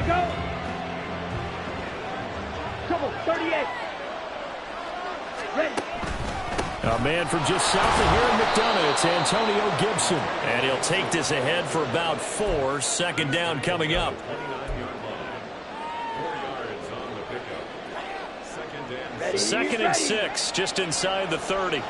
we go. Trouble, 38. Ready. A man from just south of here in McDonough, it's Antonio Gibson. And he'll take this ahead for about 4. Second down coming up. Second and 6, just inside the 30.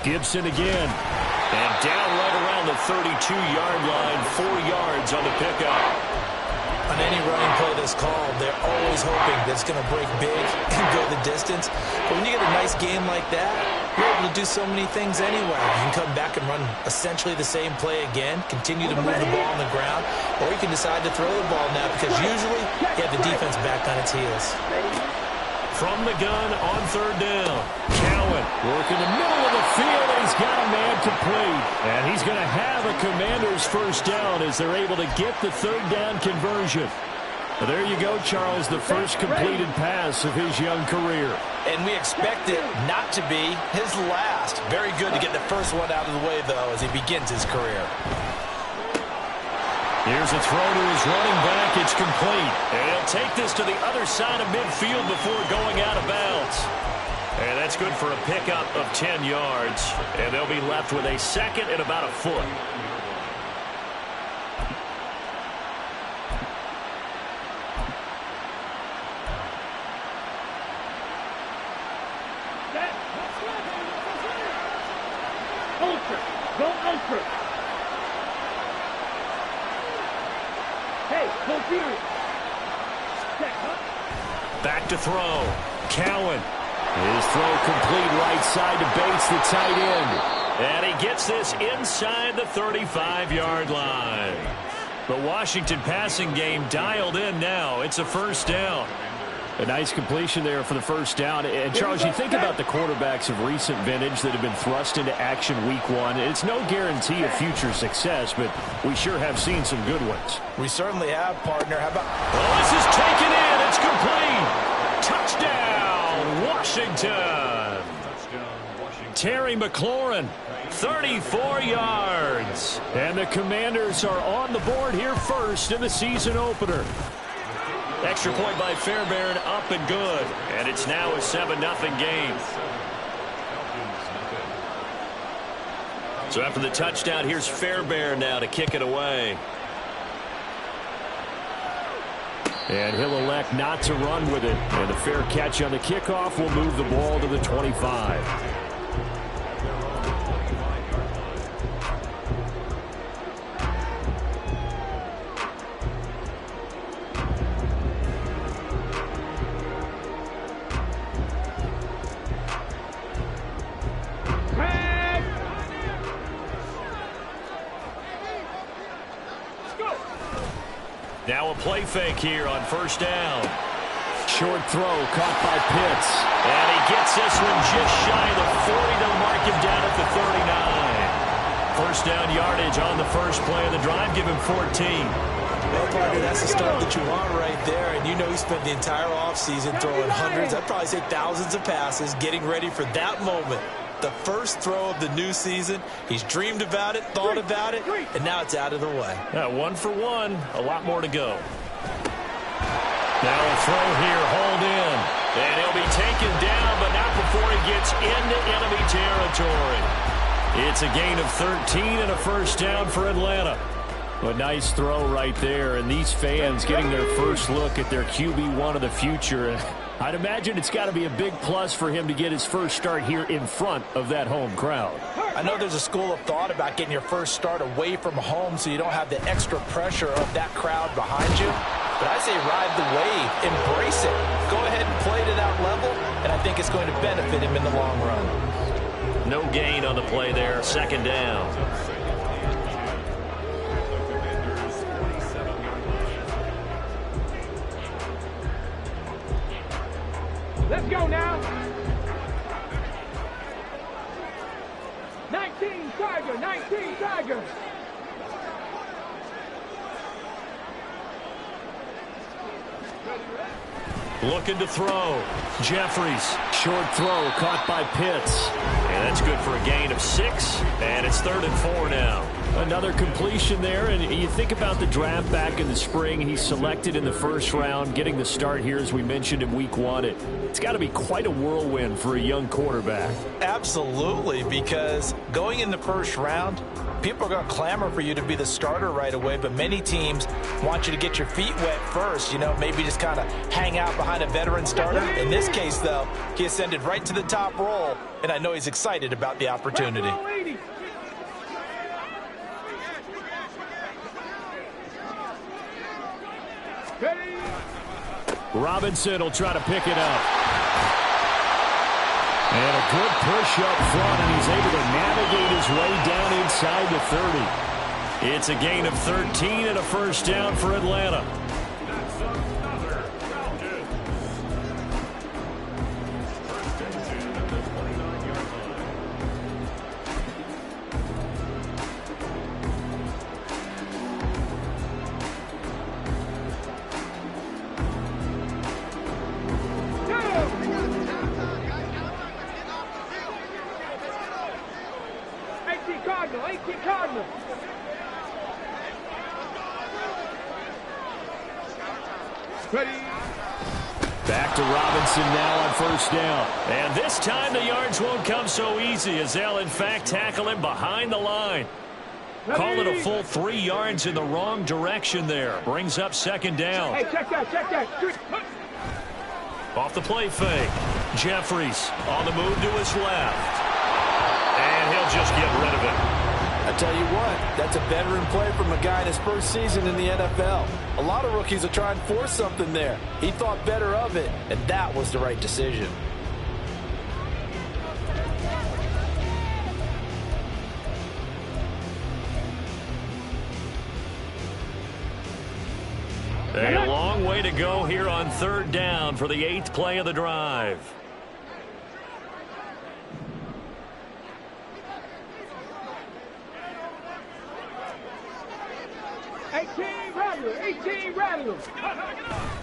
Gibson again. And down right around the 32-yard line, 4 yards on the pickup. On any running play that's called, they're always hoping that it's going to break big and go the distance. But when you get a nice game like that, you're able to do so many things anyway. You can come back and run essentially the same play again, continue to move the ball on the ground, or you can decide to throw the ball now because usually you have the defense back on its heels. From the gun on third down, Cowan working the middle of the field, and he's got a man complete. And he's going to have a Commanders first down as they're able to get the third down conversion. Well, there you go, Charles, the first completed pass of his young career. And we expect it not to be his last. Very good to get the first one out of the way, though, as he begins his career. Here's a throw to his running back. It's complete. And he'll take this to the other side of midfield before going out of bounds. And that's good for a pickup of 10 yards. And they'll be left with a second and about a foot. Ultra. Go ultra. Hey, go period. Check, huh? Back to throw. Cowan. His throw complete right side to Bates, the tight end. And he gets this inside the 35-yard line. The Washington passing game dialed in now. It's a first down. A nice completion there for the first down. And, Charles, you think about the quarterbacks of recent vintage that have been thrust into action week 1. It's no guarantee of future success, but we sure have seen some good ones. We certainly have, partner. How about... Well, this is taken in. It's complete. Touchdown, Washington. Terry McLaurin, 34 yards. And the Commanders are on the board here first in the season opener. Extra point by Fairbairn, up and good. And it's now a 7-0 game. So after the touchdown, here's Fairbairn now to kick it away. And he'll elect not to run with it. And a fair catch on the kickoff will move the ball to the 25. Now a play fake here on first down. Short throw caught by Pitts. And he gets this one just shy of the 40. They'll mark him down at the 39. First down yardage on the first play of the drive. Give him 14. Well, partner, that's the start that you want right there. And you know he spent the entire offseason throwing hundreds, I'd probably say thousands of passes, getting ready for that moment. The first throw of the new season. He's dreamed about it, thought about it, and now it's out of the way. 1 for 1. A lot more to go. Now a throw here, hold in. And he'll be taken down, but not before he gets into enemy territory. It's a gain of 13 and a first down for Atlanta. A nice throw right there, and these fans getting their first look at their QB1 of the future. I'd imagine it's got to be a big plus for him to get his first start here in front of that home crowd. I know there's a school of thought about getting your first start away from home so you don't have the extra pressure of that crowd behind you. But I say ride the wave, embrace it. Go ahead and play to that level, and I think it's going to benefit him in the long run. No gain on the play there, second down. Let's go now. 19 Tiger, 19 Tiger. Looking to throw. Jeffries. Short throw caught by Pitts. And that's good for a gain of 6. And it's 3rd and 4 now. Another completion there. And you think about the draft back in the spring. He's selected in the first round, getting the start here, as we mentioned, in week 1. It's got to be quite a whirlwind for a young quarterback. Absolutely, because going in the first round, people are going to clamor for you to be the starter right away, but many teams want you to get your feet wet first, maybe just kind of hang out behind a veteran starter. In this case, though, he ascended right to the top role, and I know he's excited about the opportunity. Robinson will try to pick it up. And a good push up front, and he's able to navigate his way down inside the 30. It's a gain of 13 and a first down for Atlanta. Cardinal. Ready. Back to Robinson now on first down. And this time the yards won't come so easy, as they'll in fact tackle him behind the line. Call it a full 3 yards in the wrong direction there. Brings up 2nd down. Hey, check that. Off the play fake. Jeffries on the move to his left. And he'll just get rid of it. I tell you what, that's a veteran play from a guy in his first season in the NFL. A lot of rookies are trying to force something there. He thought better of it, and that was the right decision. A long way to go here on 3rd down for the 8th play of the drive.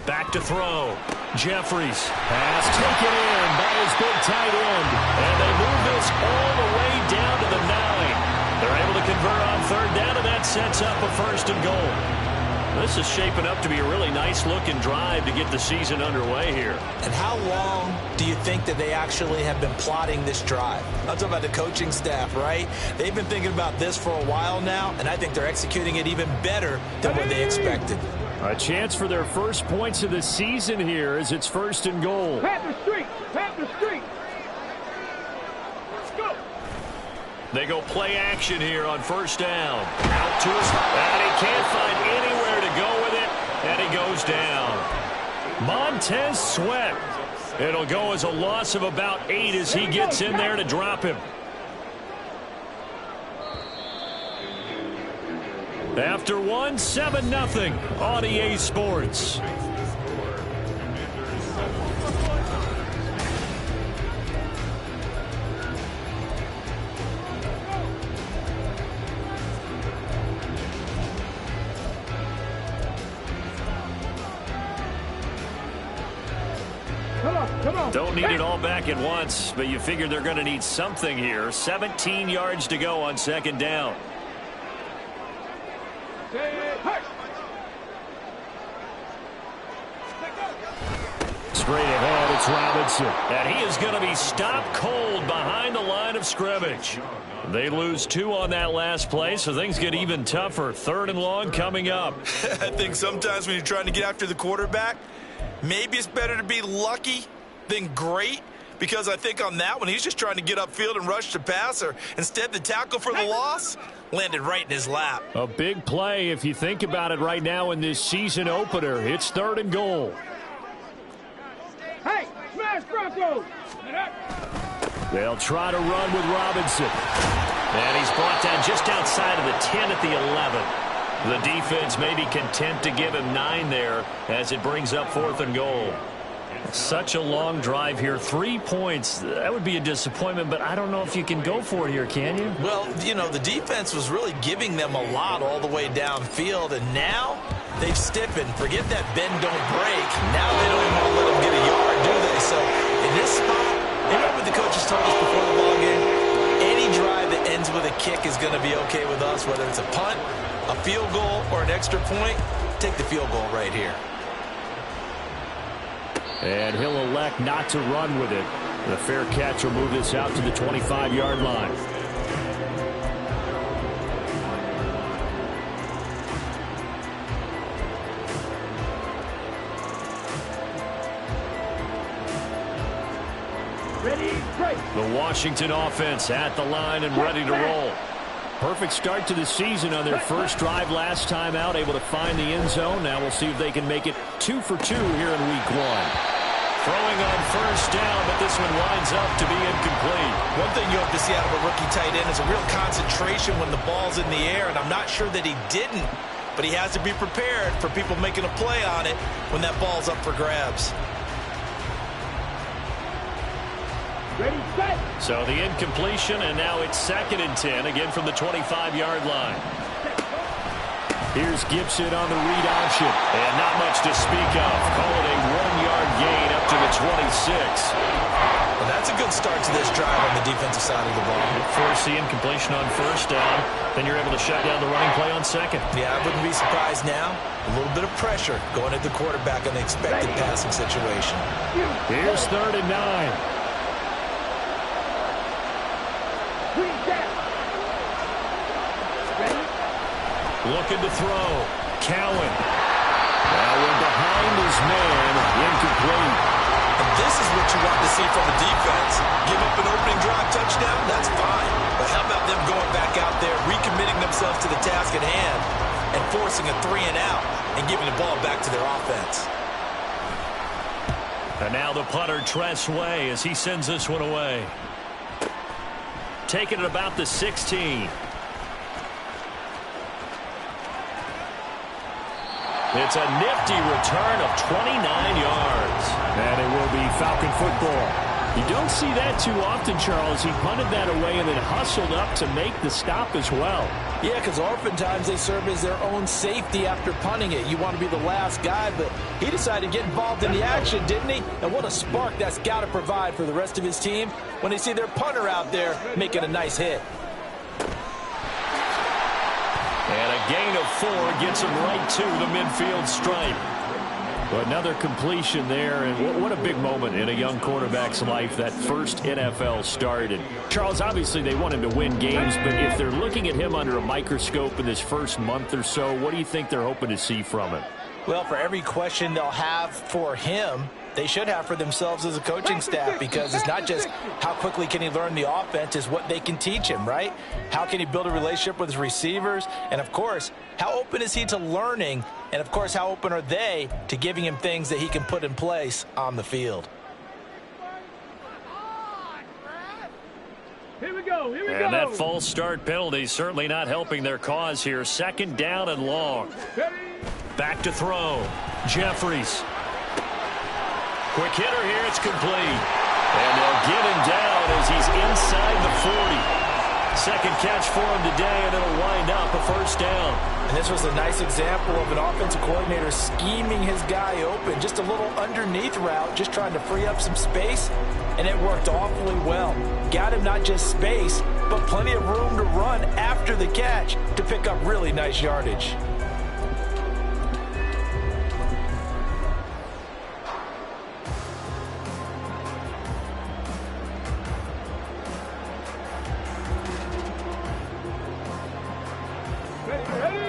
Back to throw. Jeffries. Pass taken in by his big tight end. And they move this all the way down to the 9. They're able to convert on 3rd down, and that sets up a 1st and goal. This is shaping up to be a really nice-looking drive to get the season underway here. And how long do you think that they actually have been plotting this drive? I'm talking about the coaching staff, right? They've been thinking about this for a while now, and I think they're executing it even better than what they expected. A chance for their first points of the season here as it's 1st and goal. Panther Street. Let's go. They go play action here on 1st down. Out to his, and he can't find anywhere to go with it, and he goes down. Montez Sweat. It'll go as a loss of about 8 as he gets in there to drop him. After 1, 7-0 on EA Sports. Come on. Don't need it all back at once, but you figure they're going to need something here. 17 yards to go on 2nd down. Straight ahead, it's Robinson. And he is going to be stopped cold behind the line of scrimmage. They lose 2 on that last play, so things get even tougher. 3rd and long coming up. I think sometimes when you're trying to get after the quarterback, maybe it's better to be lucky than great, because I think on that one, he's just trying to get upfield and rush the passer. Instead, the tackle for the loss landed right in his lap. A big play if you think about it right now in this season opener. It's 3rd and goal. Hey, smash Broncos! They'll try to run with Robinson. And he's brought down just outside of the 10 at the 11. The defense may be content to give him 9 there as it brings up 4th and goal. Such a long drive here. 3 points. That would be a disappointment, but I don't know if you can go for it here, can you? Well, you know, the defense was really giving them a lot all the way downfield, and now they've stiffened. Forget that bend, don't break. Now they don't even want to let them get So in this spot, remember what the coaches told us before the ball game? Any drive that ends with a kick is going to be okay with us, whether it's a punt, a field goal, or an extra point. Take the field goal right here. And he'll elect not to run with it. The fair catch will move this out to the 25-yard line. The Washington offense at the line and ready to roll. Perfect start to the season on their first drive last time out, able to find the end zone. Now we'll see if they can make it 2 for 2 here in week 1. Throwing on first down, but this one winds up to be incomplete. One thing you hope to see out of a rookie tight end is a real concentration when the ball's in the air, and I'm not sure that he didn't, but he has to be prepared for people making a play on it when that ball's up for grabs. Ready, set. So the incompletion, and now it's 2nd and 10, again from the 25-yard line. Here's Gibson on the read option, and not much to speak of. Call it a 1-yard gain up to the 26. Well, that's a good start to this drive on the defensive side of the ball. Force the incompletion on first down, then you're able to shut down the running play on 2nd. Yeah, I wouldn't be surprised now. A little bit of pressure going at the quarterback in the expected passing situation. Here's 3rd and 9. Looking to throw. Cowan. Now we're behind his man. Incomplete. And this is what you want to see from a defense. Give up an opening drive touchdown, that's fine. But how about them going back out there, recommitting themselves to the task at hand, and forcing a 3-and-out and giving the ball back to their offense. And now the punter, Tress Way, as he sends this one away. Taking it about the 16. It's a nifty return of 29 yards. And it will be Falcon football. You don't see that too often, Charles. He punted that away and then hustled up to make the stop as well. Yeah, because oftentimes they serve as their own safety after punting it. You want to be the last guy, but he decided to get involved in the action, didn't he? And what a spark that's got to provide for the rest of his team when they see their punter out there making a nice hit. And a gain of 4 gets him right to the midfield stripe. Another completion there, and what a big moment in a young quarterback's life, that first NFL start. And Charles, obviously they want him to win games, but if they're looking at him under a microscope in this first month or so, what do you think they're hoping to see from him? Well, for every question they'll have for him, they should have for themselves as a coaching staff, because it's not just how quickly can he learn the offense, it's what they can teach him, right? How can he build a relationship with his receivers? And, of course, how open is he to learning? And, of course, how open are they to giving him things that he can put in place on the field? Here we go, here we go. And that false start penalty certainly not helping their cause here. 2nd down and long. Back to throw. Jeffries. Quick hitter here, it's complete. And they'll get him down as he's inside the 40. 2nd catch for him today, and it'll wind up a first down. And this was a nice example of an offensive coordinator scheming his guy open. Just a little underneath route, just trying to free up some space, and it worked awfully well. Got him not just space, but plenty of room to run after the catch to pick up really nice yardage.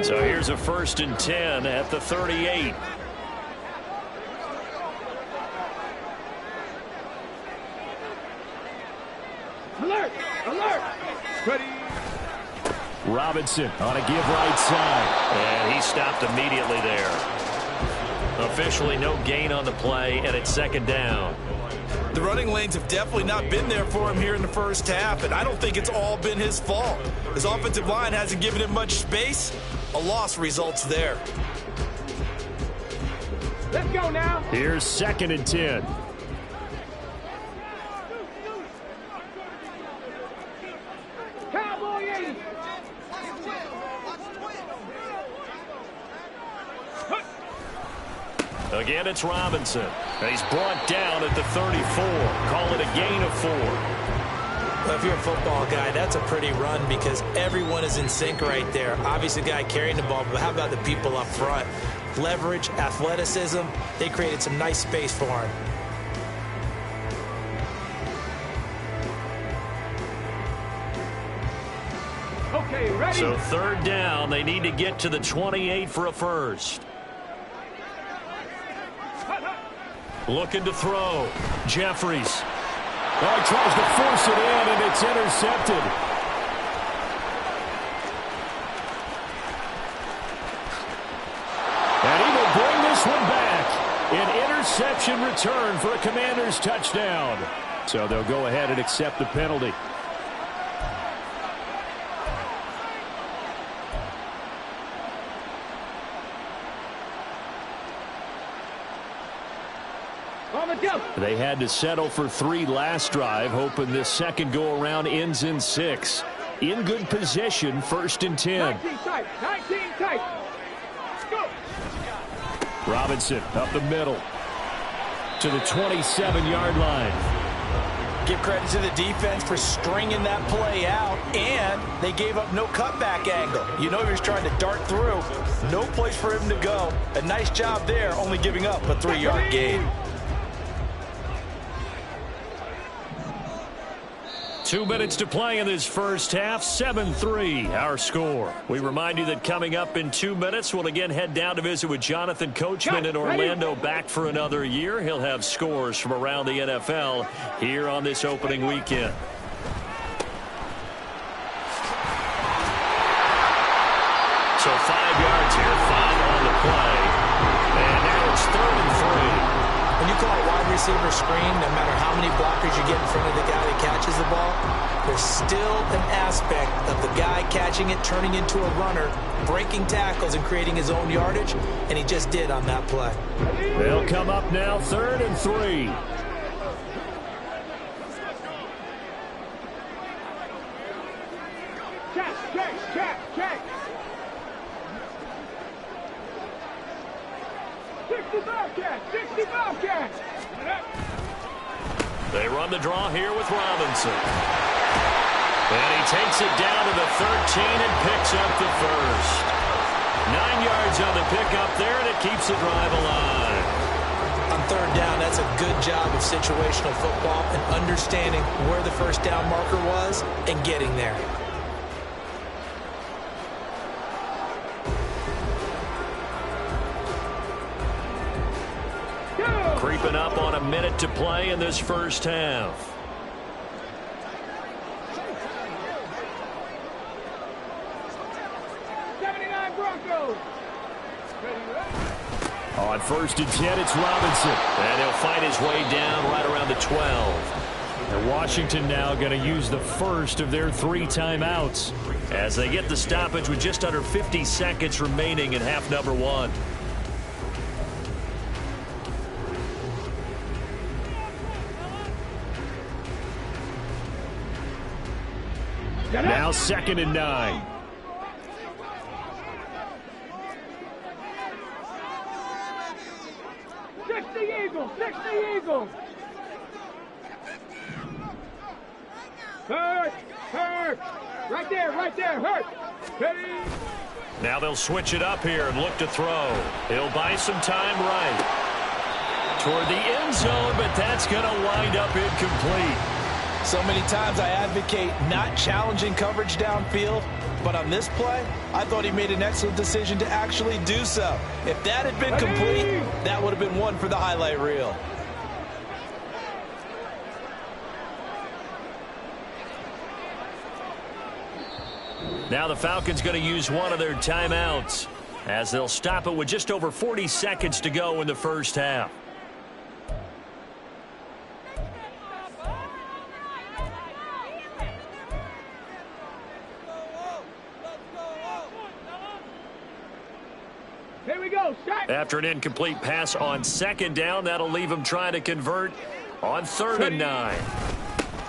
So here's a 1st and 10 at the 38. Alert! Alert! Ready! Robinson on a give right side. And he stopped immediately there. Officially no gain on the play, and it's 2nd down. The running lanes have definitely not been there for him here in the first half, and I don't think it's all been his fault. His offensive line hasn't given him much space. A loss results there. Let's go now. Here's 2nd and 10. Cowboy 80. Again, it's Robinson. And he's brought down at the 34. Call it a gain of 4. Well, if you're a football guy, that's a pretty run because everyone is in sync right there. Obviously, the guy carrying the ball, but how about the people up front? Leverage, athleticism, they created some nice space for him. Okay, ready? So 3rd down, they need to get to the 28 for a first. Looking to throw. Jeffries. Oh, he tries to force it in, and it's intercepted. And he will bring this one back. An interception return for a Commanders touchdown. So they'll go ahead and accept the penalty. They had to settle for 3 last drive, hoping this second go-around ends in 6. In good position, 1st and 10. 19 tight. 19 tight. Let's go. Robinson up the middle to the 27-yard line. Give credit to the defense for stringing that play out, and they gave up no cutback angle. You know he was trying to dart through. No place for him to go. A nice job there, only giving up a 3-yard gain. 2 minutes to play in this first half. 7-3 our score. We remind you that coming up in 2 minutes, we'll again head down to visit with Jonathan Coachman in Orlando, back for another year. He'll have scores from around the NFL here on this opening weekend. So 5 yards here, 5 on the play. And now it's 3rd and 3. When you call a wide receiver screen, no matter how many blockers you get in front of the guy that catches the ball, there's still an aspect of the guy catching it, turning into a runner, breaking tackles and creating his own yardage, and he just did on that play. They'll come up now, 3rd and 3. Check. 60 Bobcats. They run the draw here with Robinson. And he takes it down to the 13 and picks up the first. 9 yards on the pickup there, and it keeps the drive alive. On 3rd down, that's a good job of situational football and understanding where the first down marker was and getting there. Creeping up on a minute to play in this first half. On 1st and 10, it's Robinson. And he'll fight his way down right around the 12. And Washington now going to use the first of their 3 timeouts as they get the stoppage with just under 50 seconds remaining in half number 1. Now 2nd and 9. Six the Eagles. Hurt. Right there, Hurt. Ready. Now they'll switch it up here and look to throw. He'll buy some time right toward the end zone, but that's going to wind up incomplete. So many times I advocate not challenging coverage downfield, but on this play, I thought he made an excellent decision to actually do so. If that had been complete, that would have been one for the highlight reel. Now the Falcons going to use one of their timeouts as they'll stop it with just over 40 seconds to go in the first half. Here we go. After an incomplete pass on 2nd down, that'll leave him trying to convert on 3rd and 9.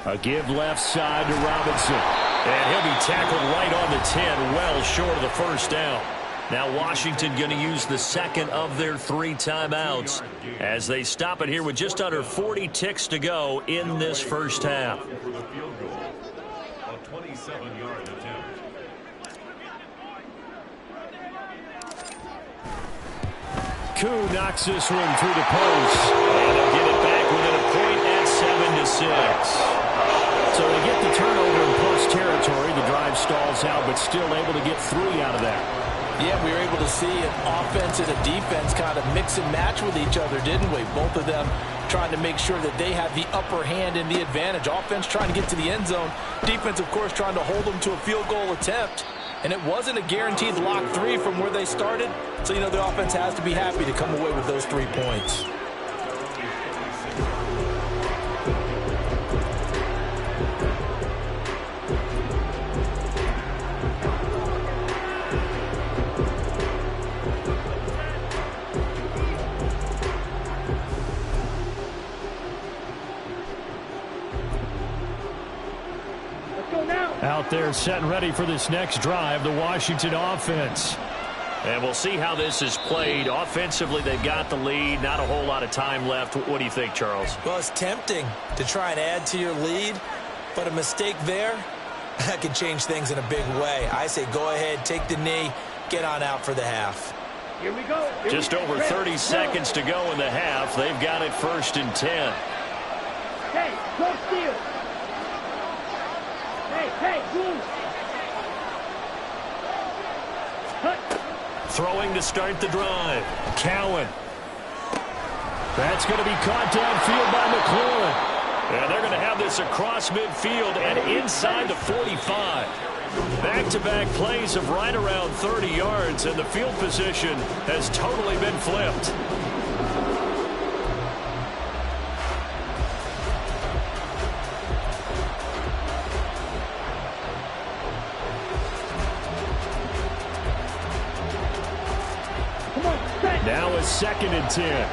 A give left side to Robinson. And he'll be tackled right on the 10, well short of the first down. Now Washington going to use the second of their 3 timeouts as they stop it here with just under 40 ticks to go in this first half. A 27-yard attempt. Koo knocks this one through the post. And they'll get it back within a point at 7-6. So to get the turnover in plus territory, the drive stalls out, but still able to get 3 out of that. Yeah, we were able to see an offense and a defense kind of mix and match with each other, didn't we? Both of them trying to make sure that they have the upper hand and the advantage. Offense trying to get to the end zone. Defense, of course, trying to hold them to a field goal attempt. And it wasn't a guaranteed lock 3 from where they started. So, you know, the offense has to be happy to come away with those 3 points. Out there set and ready for this next drive, the Washington offense. And we'll see how this is played. Offensively, they've got the lead. Not a whole lot of time left. What do you think, Charles? Well, it's tempting to try and add to your lead, but a mistake there, that could change things in a big way. I say go ahead, take the knee, get on out for the half. Here we go. Just over 30 seconds to go in the half. They've got it 1st and 10. Hey, go steal. Hey, move. Throwing to start the drive. Cowan. That's going to be caught downfield by McLaurin. And they're going to have this across midfield and inside the 45. Back-to-back plays of right around 30 yards, and the field position has totally been flipped. Now a 2nd and 10.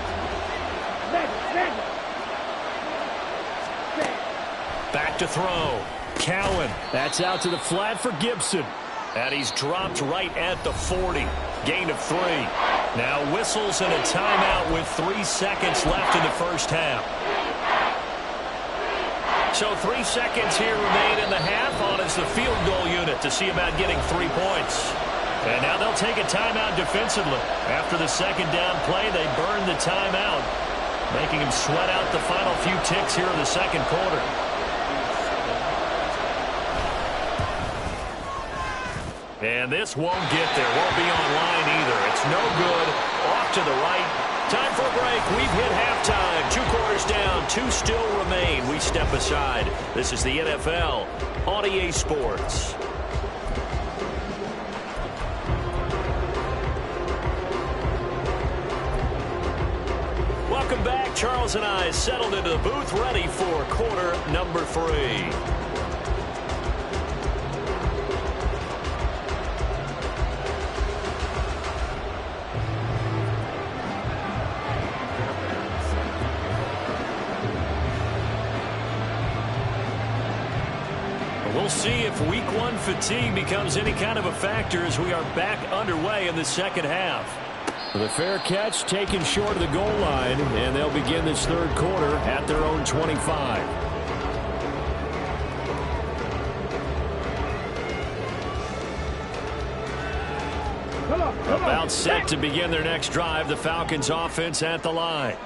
Back to throw. Cowan. That's out to the flat for Gibson. And he's dropped right at the 40. Gain of 3. Now whistles and a timeout with 3 seconds left in the first half. So 3 seconds here remain in the half on as the field goal unit to see about getting 3 points. And now they'll take a timeout defensively. After the 2nd down play, they burn the timeout, making him sweat out the final few ticks here in the 2nd quarter. And this won't get there. Won't be online either. It's no good. Off to the right. Time for a break. We've hit halftime. 2 quarters down. 2 still remain. We step aside. This is the NFL on EA Sports. Welcome back. Charles and I settled into the booth, ready for quarter number 3. We'll see if week 1 fatigue becomes any kind of a factor as we are back underway in the 2nd half. The fair catch taken short of the goal line, and they'll begin this 3rd quarter at their own 25. About set to begin their next drive, the Falcons offense at the line.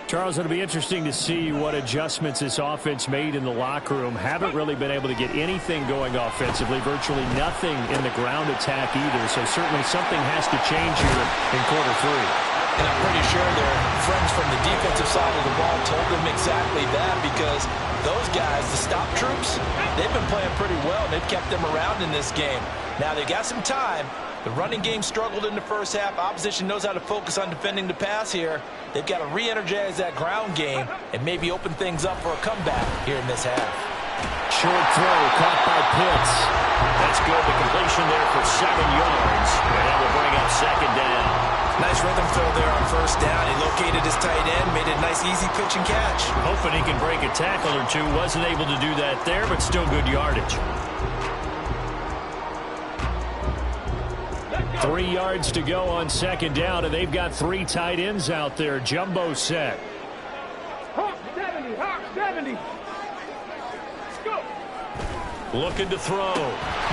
Charles, it'll be interesting to see what adjustments this offense made in the locker room. Haven't really been able to get anything going offensively, virtually nothing in the ground attack either. So certainly something has to change here in quarter 3. And I'm pretty sure their friends from the defensive side of the ball told them exactly that, because those guys, the stop troops, they've been playing pretty well. They've kept them around in this game. Now they got some time. The running game struggled in the first half. Opposition knows how to focus on defending the pass here. They've got to re-energize that ground game and maybe open things up for a comeback here in this half. Short throw caught by Pitts. That's good. The completion there for 7 yards. And that will bring up 2nd down. Nice rhythm throw there on 1st down. He located his tight end, made it a nice easy pitch and catch. Hoping he can break a tackle or two. Wasn't able to do that there, but still good yardage. 3 yards to go on second down, and they've got 3 tight ends out there. Jumbo set. Hawk 70, Hawk 70. Let's go. Looking to throw.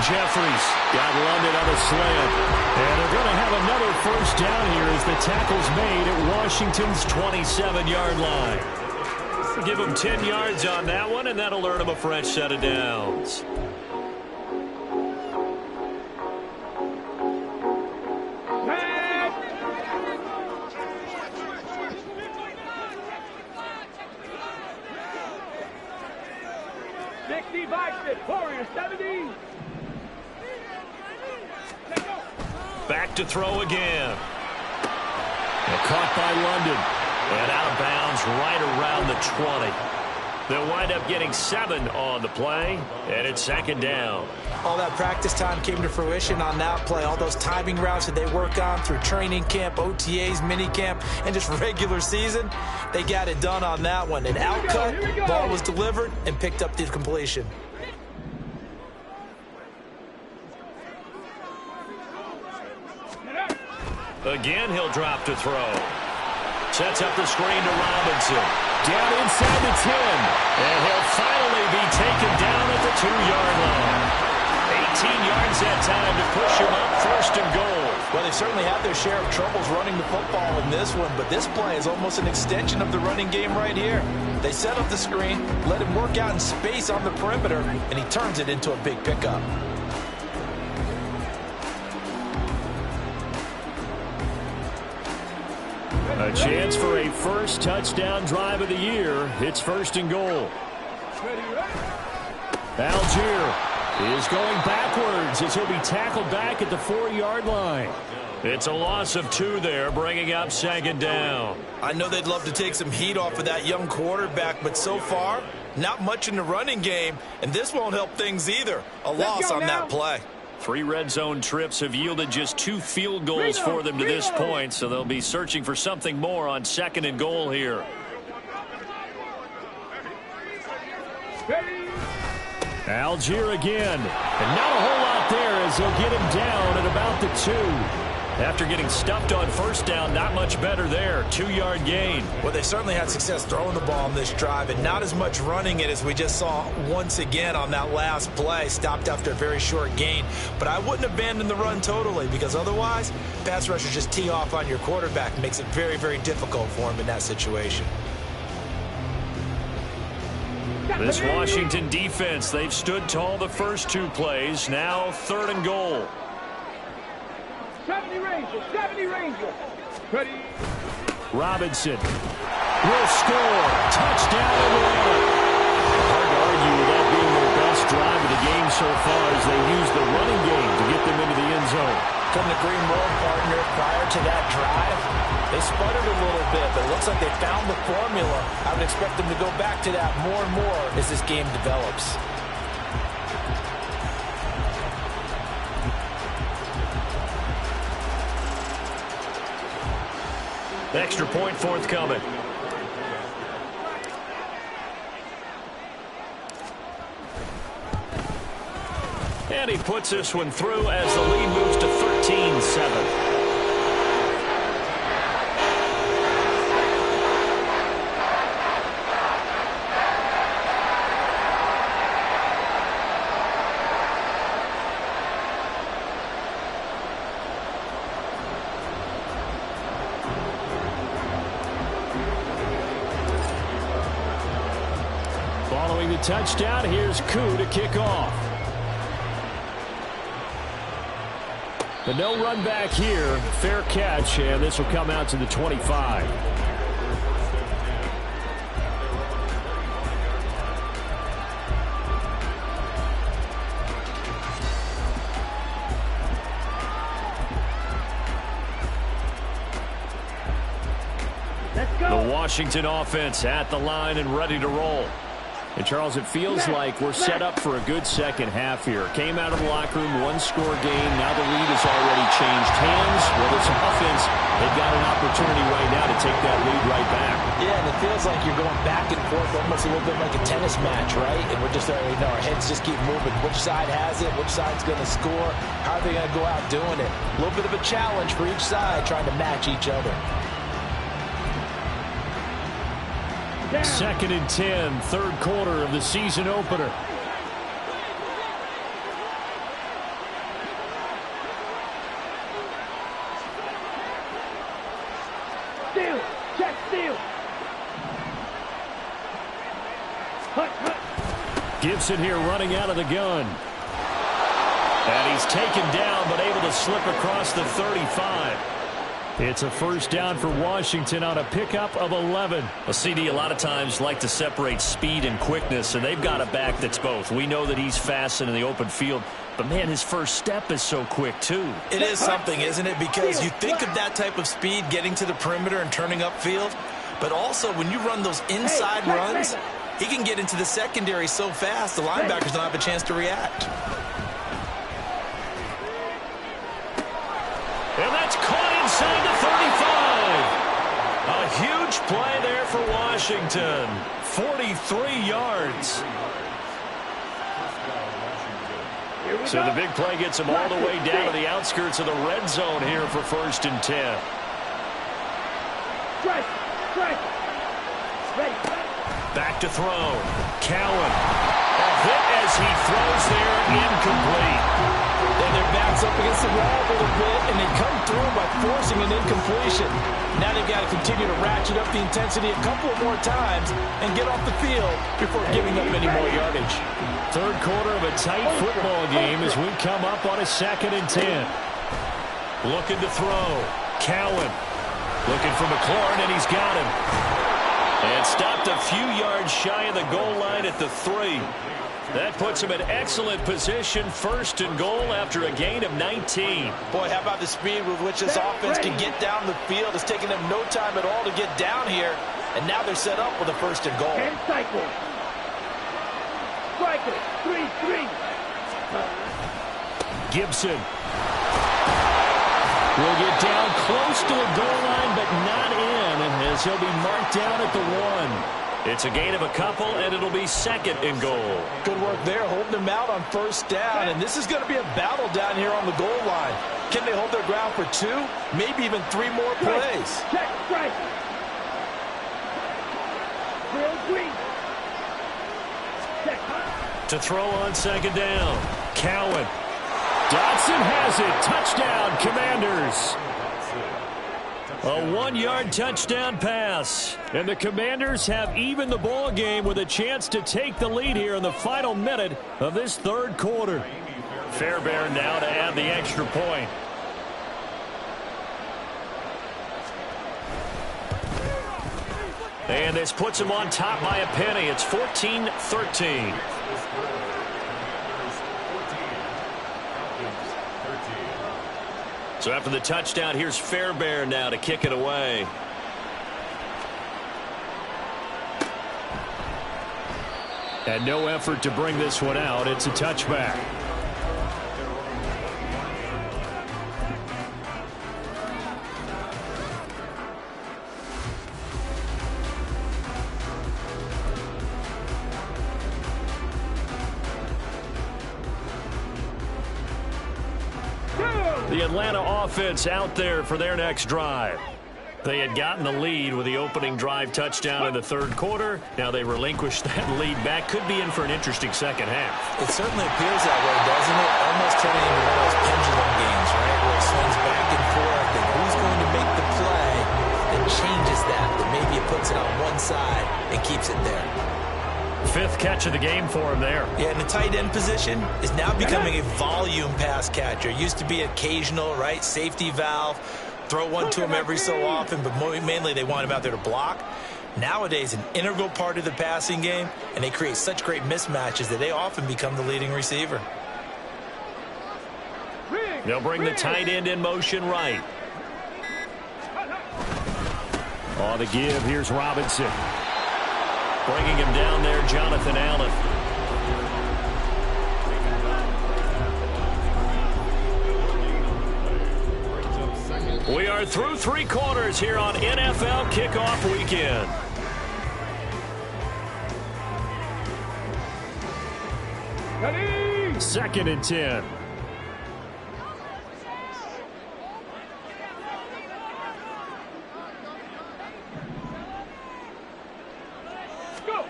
Jeffries got London on a slant. And they're going to have another first down here as the tackle's made at Washington's 27-yard line. Give them 10 yards on that one, and that'll earn them a fresh set of downs. Warrior 70. Back to throw again. And caught by London. And out of bounds right around the 20. They'll wind up getting 7 on the play. And it's second down. All that practice time came to fruition on that play. All those timing routes that they work on through training camp, OTAs, mini camp, and just regular season, they got it done on that one. An outcut, ball was delivered, and picked up the completion. Again, he'll drop to throw. Sets up the screen to Robinson. Down inside the 10. And he'll finally be taken down at the 2-yard line. 18 yards that time to push him up first and goal. Well, they certainly had their share of troubles running the football in this one, but this play is almost an extension of the running game right here. They set up the screen, let him work out in space on the perimeter, and he turns it into a big pickup. A chance for a first touchdown drive of the year. It's first and goal. Algier is going backwards as he'll be tackled back at the 4-yard line. It's a loss of 2 there, bringing up second down. I know they'd love to take some heat off of that young quarterback, but so far, not much in the running game, and this won't help things either. A loss on that play. 3 red zone trips have yielded just 2 field goals for them to this point, so they'll be searching for something more on second and goal here. Algier again, and not a whole lot there as they'll get him down at about the 2. After getting stuffed on first down, not much better there. 2-yard gain. Well, they certainly had success throwing the ball on this drive and not as much running it as we just saw once again on that last play. Stopped after a very short gain. But I wouldn't abandon the run totally because otherwise, pass rushers just tee off on your quarterback. Makes it very, very difficult for him in that situation. This Washington defense, they've stood tall the first 2 plays. Now 3rd and goal. 70 Rangers, 70 Rangers. Ready. Robinson will score. Touchdown, Atlanta. Hard to argue with that being their best drive of the game so far as they use the running game to get them into the end zone. Couldn't agree more, partner. Prior to that drive, they sputtered a little bit, but it looks like they found the formula. I would expect them to go back to that more and more as this game develops. Extra point forthcoming. And he puts this one through as the lead moves to 13-7. Following the touchdown, here's Koo to kick off. But no run back here. Fair catch, and this will come out to the 25. Let's go. The Washington offense at the line and ready to roll. And, Charles, it feels like we're set up for a good second half here. Came out of the locker room, one-score game. Now the lead has already changed hands. Well, this offense, they've got an opportunity right now to take that lead right back. Yeah, and it feels like you're going back and forth almost a little bit like a tennis match, right? And we're just, our heads just keep moving. Which side has it? Which side's going to score? How are they going to go out doing it? A little bit of a challenge for each side trying to match each other. 2nd and 10, third quarter of the season opener. Steal. Check steal. Gibson here running out of the gun. And he's taken down but able to slip across the 35. It's a first down for Washington on a pickup of 11. Well, CD, a lot of times like to separate speed and quickness, and they've got a back that's both. We know that he's fast and in the open field, but, man, his first step is so quick, too. It is something, isn't it? Because you think of that type of speed getting to the perimeter and turning upfield, but also when you run those inside runs, he can get into the secondary so fast the linebackers don't have a chance to react. And that's caught inside the 35. A huge play there for Washington. 43 yards. So the big play gets him all the way down to the outskirts of the red zone here for 1st and 10. Back to throw. Cowan. A hit as he throws there, incomplete. And their backs up against the wall a little bit, and they come through by forcing an incompletion. Now they've got to continue to ratchet up the intensity a couple of more times and get off the field before giving up any more yardage. Third quarter of a tight football game as we come up on a 2nd and 10. Looking to throw. Cowan. Looking for McLaurin, and he's got him. And stopped a few yards shy of the goal line at the 3. That puts him in excellent position, 1st and goal after a gain of 19. Boy, how about the speed with which this offense can get down the field? It's taken them no time at all to get down here, and now they're set up with a 1st and goal. 10 cycle. Striker, 3-3. Gibson will get down close to the goal line, but not in, as he'll be marked down at the 1. It's a gain of a couple, and it'll be 2nd and goal. Good work there, holding them out on 1st down, and this is going to be a battle down here on the goal line. Can they hold their ground for 2, maybe even 3 more plays? Check strike. Real green. Check. To throw on 2nd down. Cowan. Dotson has it. Touchdown, Commanders. A 1-yard touchdown pass. And the Commanders have evened the ball game with a chance to take the lead here in the final minute of this third quarter. Fairbairn now to add the extra point. And this puts him on top by a penny. It's 14-13. So after the touchdown, here's Fairbairn now to kick it away. And no effort to bring this one out. It's a touchback. The Atlanta offense out there for their next drive. They had gotten the lead with the opening drive touchdown in the third quarter. Now they relinquished that lead back. Could be in for an interesting second half. It certainly appears that way, doesn't it? Almost turning into one of those pendulum games, right, where it swings back and forth, and who's going to make the play that changes that maybe it puts it on one side and keeps it there. 5th catch of the game for him there. Yeah, and the tight end position is now becoming a volume pass catcher. Used to be occasional, right, safety valve. Throw one to him every so often, but mainly they want him out there to block. Nowadays, an integral part of the passing game, and they create such great mismatches that they often become the leading receiver. They'll bring the tight end in motion right. On the give, here's Robinson. Bringing him down there, Jonathan Allen. We are through 3 quarters here on NFL Kickoff Weekend. Ready? 2nd and 10. Go.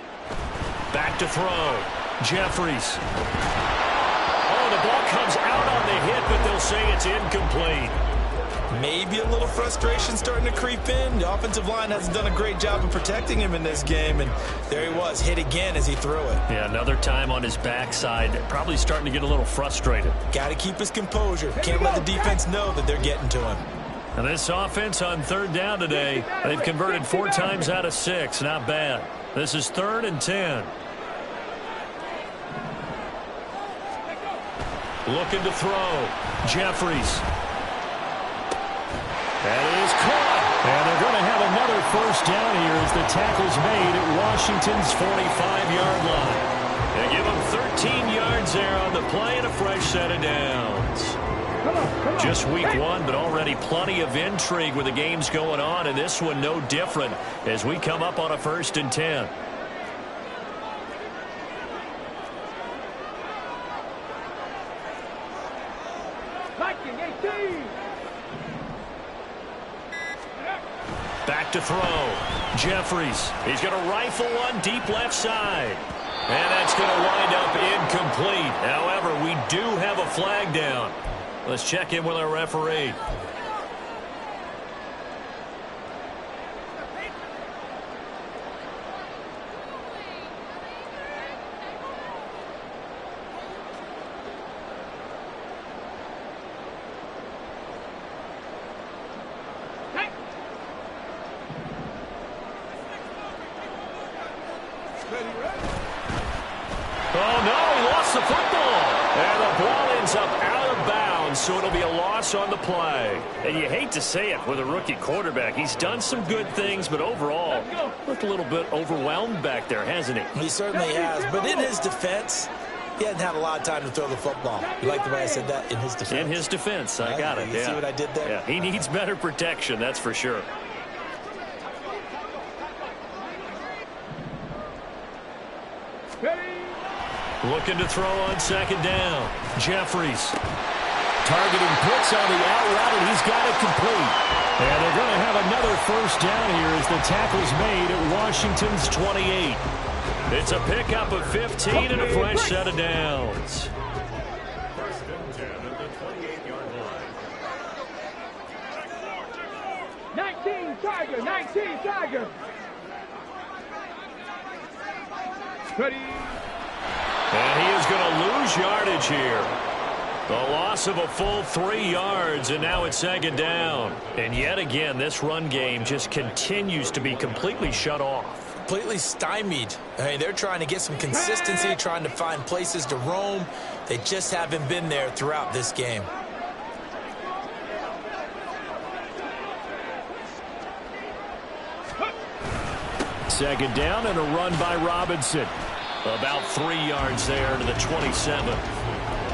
Back to throw. Jeffries. Oh, the ball comes out on the hit, but they'll say it's incomplete. Maybe a little frustration starting to creep in. The offensive line hasn't done a great job of protecting him in this game, and there he was, hit again as he threw it. Yeah, another time on his backside. Probably starting to get a little frustrated. Got to keep his composure. Can't let the defense know that they're getting to him. And this offense on 3rd down today, they've converted 4 times out of 6. Not bad. This is 3rd and 10. Looking to throw. Jeffries. That is caught. And they're going to have another 1st down here as the tackle's made at Washington's 45-yard line. They give them 13 yards there on the play and a fresh set of downs. Come on. Just week 1, but already plenty of intrigue with the games going on, and this one no different as we come up on a 1st and 10. Viking 18. Back to throw. Jeffries. He's going to rifle one deep left side. And that's going to wind up incomplete. However, we do have a flag down. Let's check in with our referee. Oh, no, he lost the football. And the ball ends up out of bounds, so it'll be a loss on the play. And you hate to say it with a rookie quarterback. He's done some good things, but overall, looked a little bit overwhelmed back there, hasn't he? He certainly has, but in his defense, he hasn't had a lot of time to throw the football. You like the way I said that? In his defense. In his defense, I got it. You see what I did there? Yeah, he needs better protection, that's for sure. Looking to throw on 2nd down. Jeffries. Targeting Pitts on the out route, and he's got it complete. And they're going to have another 1st down here as the tackle's made at Washington's 28. It's a pickup of 15 and a fresh set of downs. 1st and 10 at the 28-yard line. 19 Tiger. 19 Tiger. Ready. And he is going to lose yardage here. The loss of a full 3 yards, and now it's 2nd down. And yet again, this run game just continues to be completely shut off. Completely stymied. I mean, they're trying to get some consistency, trying to find places to roam. They just haven't been there throughout this game. Second down and a run by Robinson. About 3 yards there to the 27.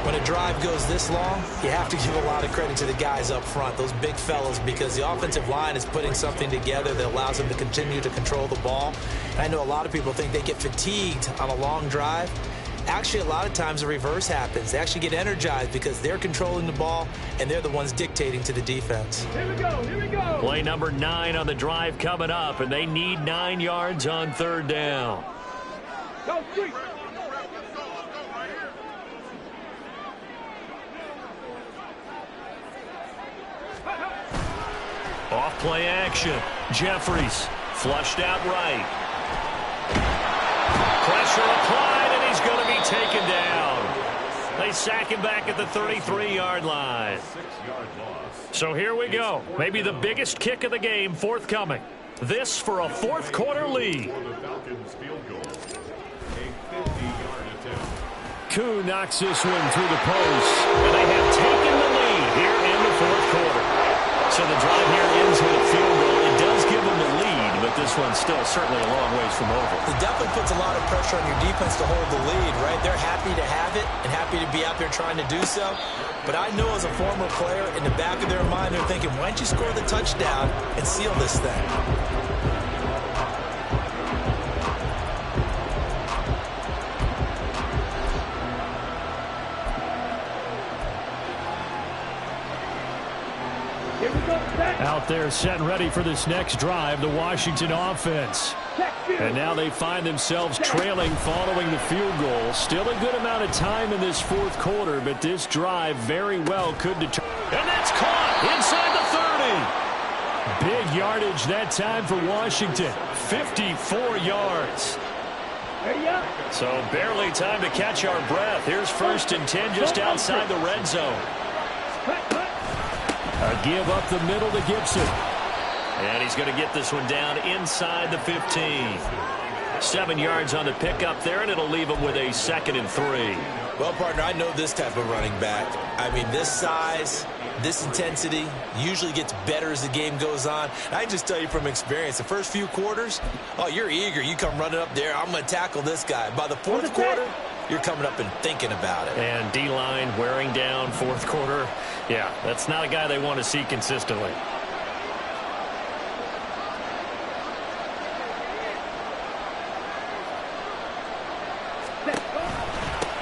When a drive goes this long, you have to give a lot of credit to the guys up front, those big fellas, because the offensive line is putting something together that allows them to continue to control the ball. And I know a lot of people think they get fatigued on a long drive. Actually, a lot of times the reverse happens. They actually get energized because they're controlling the ball, and they're the ones dictating to the defense. Here we go. Here we go. Play number 9 on the drive coming up, and they need 9 yards on 3rd down. Go street. Off play action. Jeffries flushed out right. Pressure applied, and he's going to be taken down. They sack him back at the 33-yard line. 6-yard loss. So here we go. Maybe the biggest kick of the game forthcoming. This for a fourth quarter lead. For the Falcons field goal. A 50-yard attempt. Koo knocks this one through the post. And they have taken the lead here in the fourth quarter. So the drive here ends with a field goal. It does give them the lead, but this this one's still certainly a long ways from over. It definitely puts a lot of pressure on your defense to hold the lead, right? They're happy to have it and happy to be out there trying to do so. But I know as a former player, in the back of their mind, they're thinking, why don't you score the touchdown and seal this thing? Out there set and ready for this next drive, the Washington offense. And now they find themselves trailing following the field goal. Still a good amount of time in this fourth quarter, but this drive very well could determine. And that's caught inside the 30. Big yardage that time for Washington. 54 yards. So barely time to catch our breath. Here's 1st and 10 just outside the red zone. A give up the middle to Gibson. And he's going to get this one down inside the 15. 7 yards on the pickup there, and it'll leave him with a 2nd and 3. Well, partner, I know this type of running back. I mean, this size, this intensity usually gets better as the game goes on. And I just tell you from experience, the first few quarters, oh, you're eager. You come running up there, I'm going to tackle this guy. By the fourth quarter, you're coming up and thinking about it. And D-line wearing down fourth quarter. Yeah, that's not a guy they want to see consistently.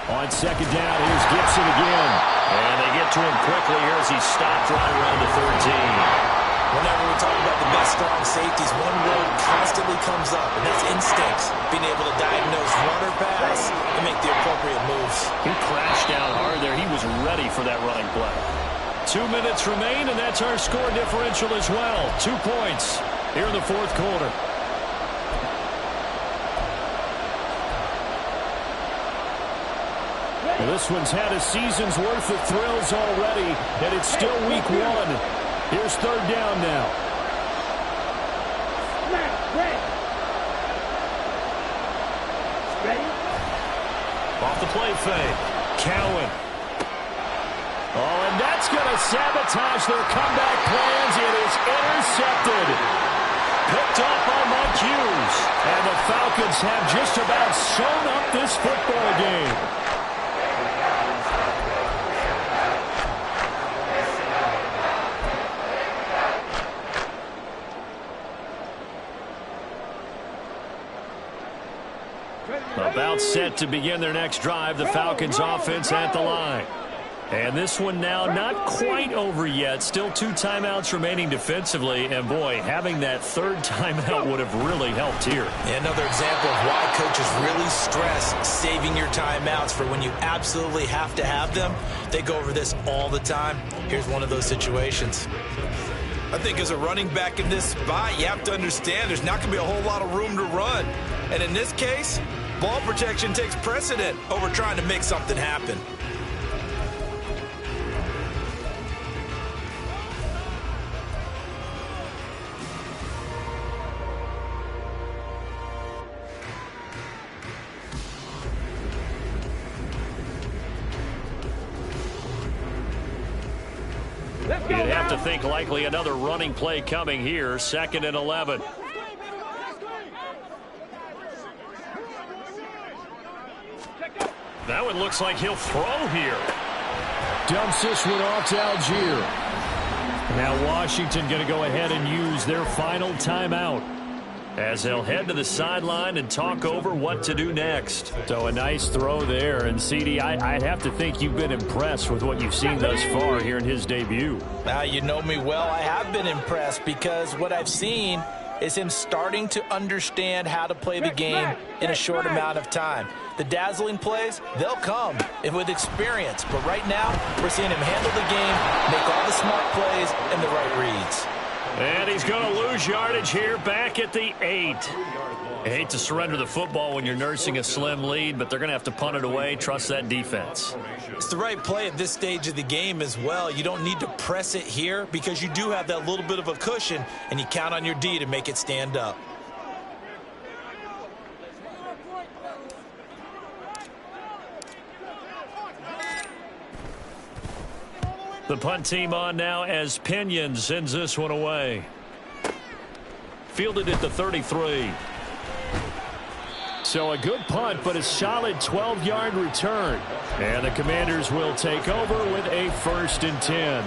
On 2nd down, here's Gibson again. And they get to him quickly here as he stopped right around the 13. Whenever we talk about the best strong safeties, one word constantly comes up, and that's instincts. Being able to diagnose run or pass and make the appropriate moves. He crashed down hard there. He was ready for that running play. 2 minutes remain, and that's our score differential as well. 2 points here in the fourth quarter. Well, this one's had a season's worth of thrills already, and it's still week 1. Here's 3rd down now. Off the play fake. Cowan. Oh, and that's going to sabotage their comeback plans. It is intercepted. Picked up by Mike Hughes. And the Falcons have just about sewn up this football game. About set to begin their next drive, the Falcons offense at the line. And this one now not quite over yet. Still 2 timeouts remaining defensively. And, boy, having that 3rd timeout would have really helped here. Another example of why coaches really stress saving your timeouts for when you absolutely have to have them. They go over this all the time. Here's one of those situations. I think as a running back in this spot, you have to understand there's not going to be a whole lot of room to run. And in this case, ball protection takes precedent over trying to make something happen. You'd have to think likely another running play coming here. 2nd and 11. That one looks like he'll throw here. Dumps this one off to Algier. Now Washington going to go ahead and use their final timeout, as they'll head to the sideline and talk over what to do next. So a nice throw there. And, CD, I'd have to think you've been impressed with what you've seen thus far here in his debut. Now, you know me well. I have been impressed because what I've seen is him starting to understand how to play the game in a short amount of time. The dazzling plays, they'll come with experience. But right now, we're seeing him handle the game, make all the smart plays and the right reads. And he's going to lose yardage here back at the 8. I hate to surrender the football when you're nursing a slim lead, but they're going to have to punt it away. Trust that defense. It's the right play at this stage of the game as well. You don't need to press it here because you do have that little bit of a cushion, and you count on your D to make it stand up. The punt team on now as Pinion sends this one away. fielded at the 33. So a good punt, but a solid 12-yard return. And the Commanders will take over with a 1st and 10.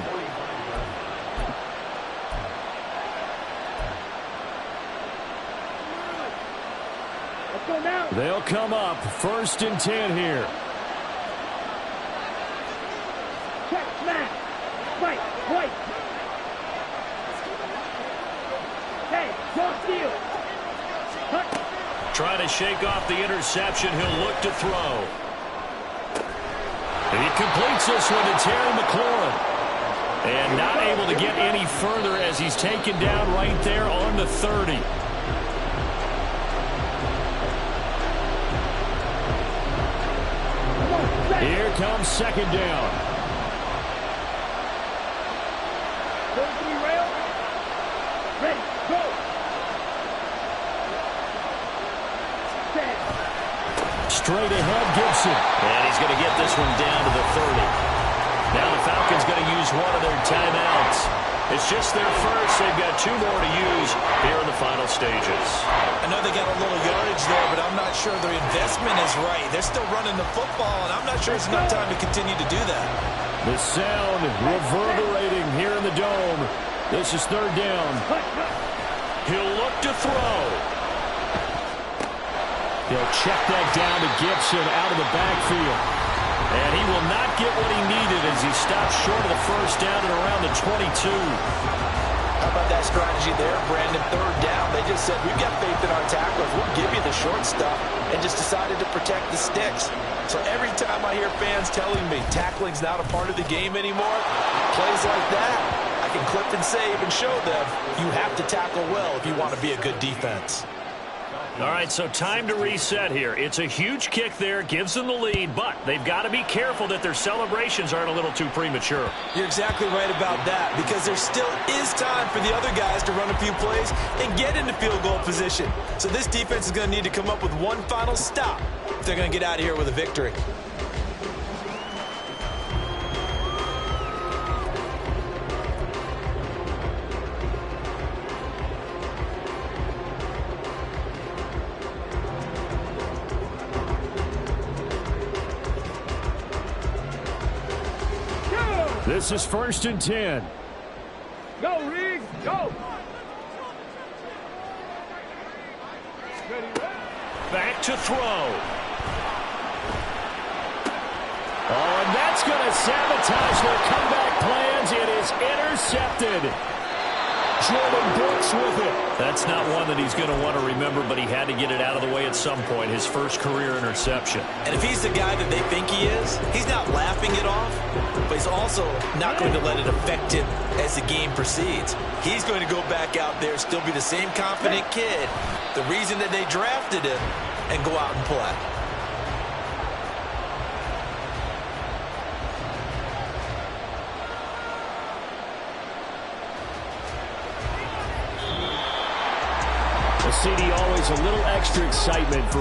Let's go now. They'll come up 1st and 10 here. Check, smash. Right, right. Hey, don't steal. Cut. Trying to shake off the interception. He'll look to throw. He completes this one to Terry McLaurin. And not able to get any further as he's taken down right there on the 30. Here comes 2nd down. Going to be rail. Ready, go. Set. Straight ahead, Gibson. And he's going to get this one down to the 30. Now the Falcons going to use one of their timeouts. It's just their first. They've got 2 more to use here in the final stages. I know they got a little yardage there, but I'm not sure their investment is right. They're still running the football, and I'm not sure it's enough time to continue to do that. The sound reverberating here in the dome. This is 3rd down. He'll look to throw. He'll check that down to Gibson out of the backfield. And he will not get what he needed as he stops short of the 1st down at around the 22. How about that strategy there, Brandon? 3rd down. They just said, we've got faith in our tacklers. We'll give you the short stuff, and just decided to protect the sticks. So every time I hear fans telling me tackling's not a part of the game anymore, plays like that, I can clip and save and show them you have to tackle well if you want to be a good defense. All right, so time to reset here. It's a huge kick there, gives them the lead, but they've got to be careful that their celebrations aren't a little too premature. You're exactly right about that, because there still is time for the other guys to run a few plays and get into field goal position. So this defense is going to need to come up with one final stop if they're going to get out of here with a victory. This is 1st and 10. Go, Riggs, go. Ready, Back to throw. Oh, and that's going to sabotage their comeback plans. It is intercepted. Jordan Brooks with it. That's not one that he's going to want to remember, but he had to get it out of the way at some point. His first career interception. And if he's the guy that they think he is, he's not laughing it off, but he's also not going to let it affect him as the game proceeds. He's going to go back out there, still be the same confident kid, the reason that they drafted him, and go out and play. CD, always a little extra excitement for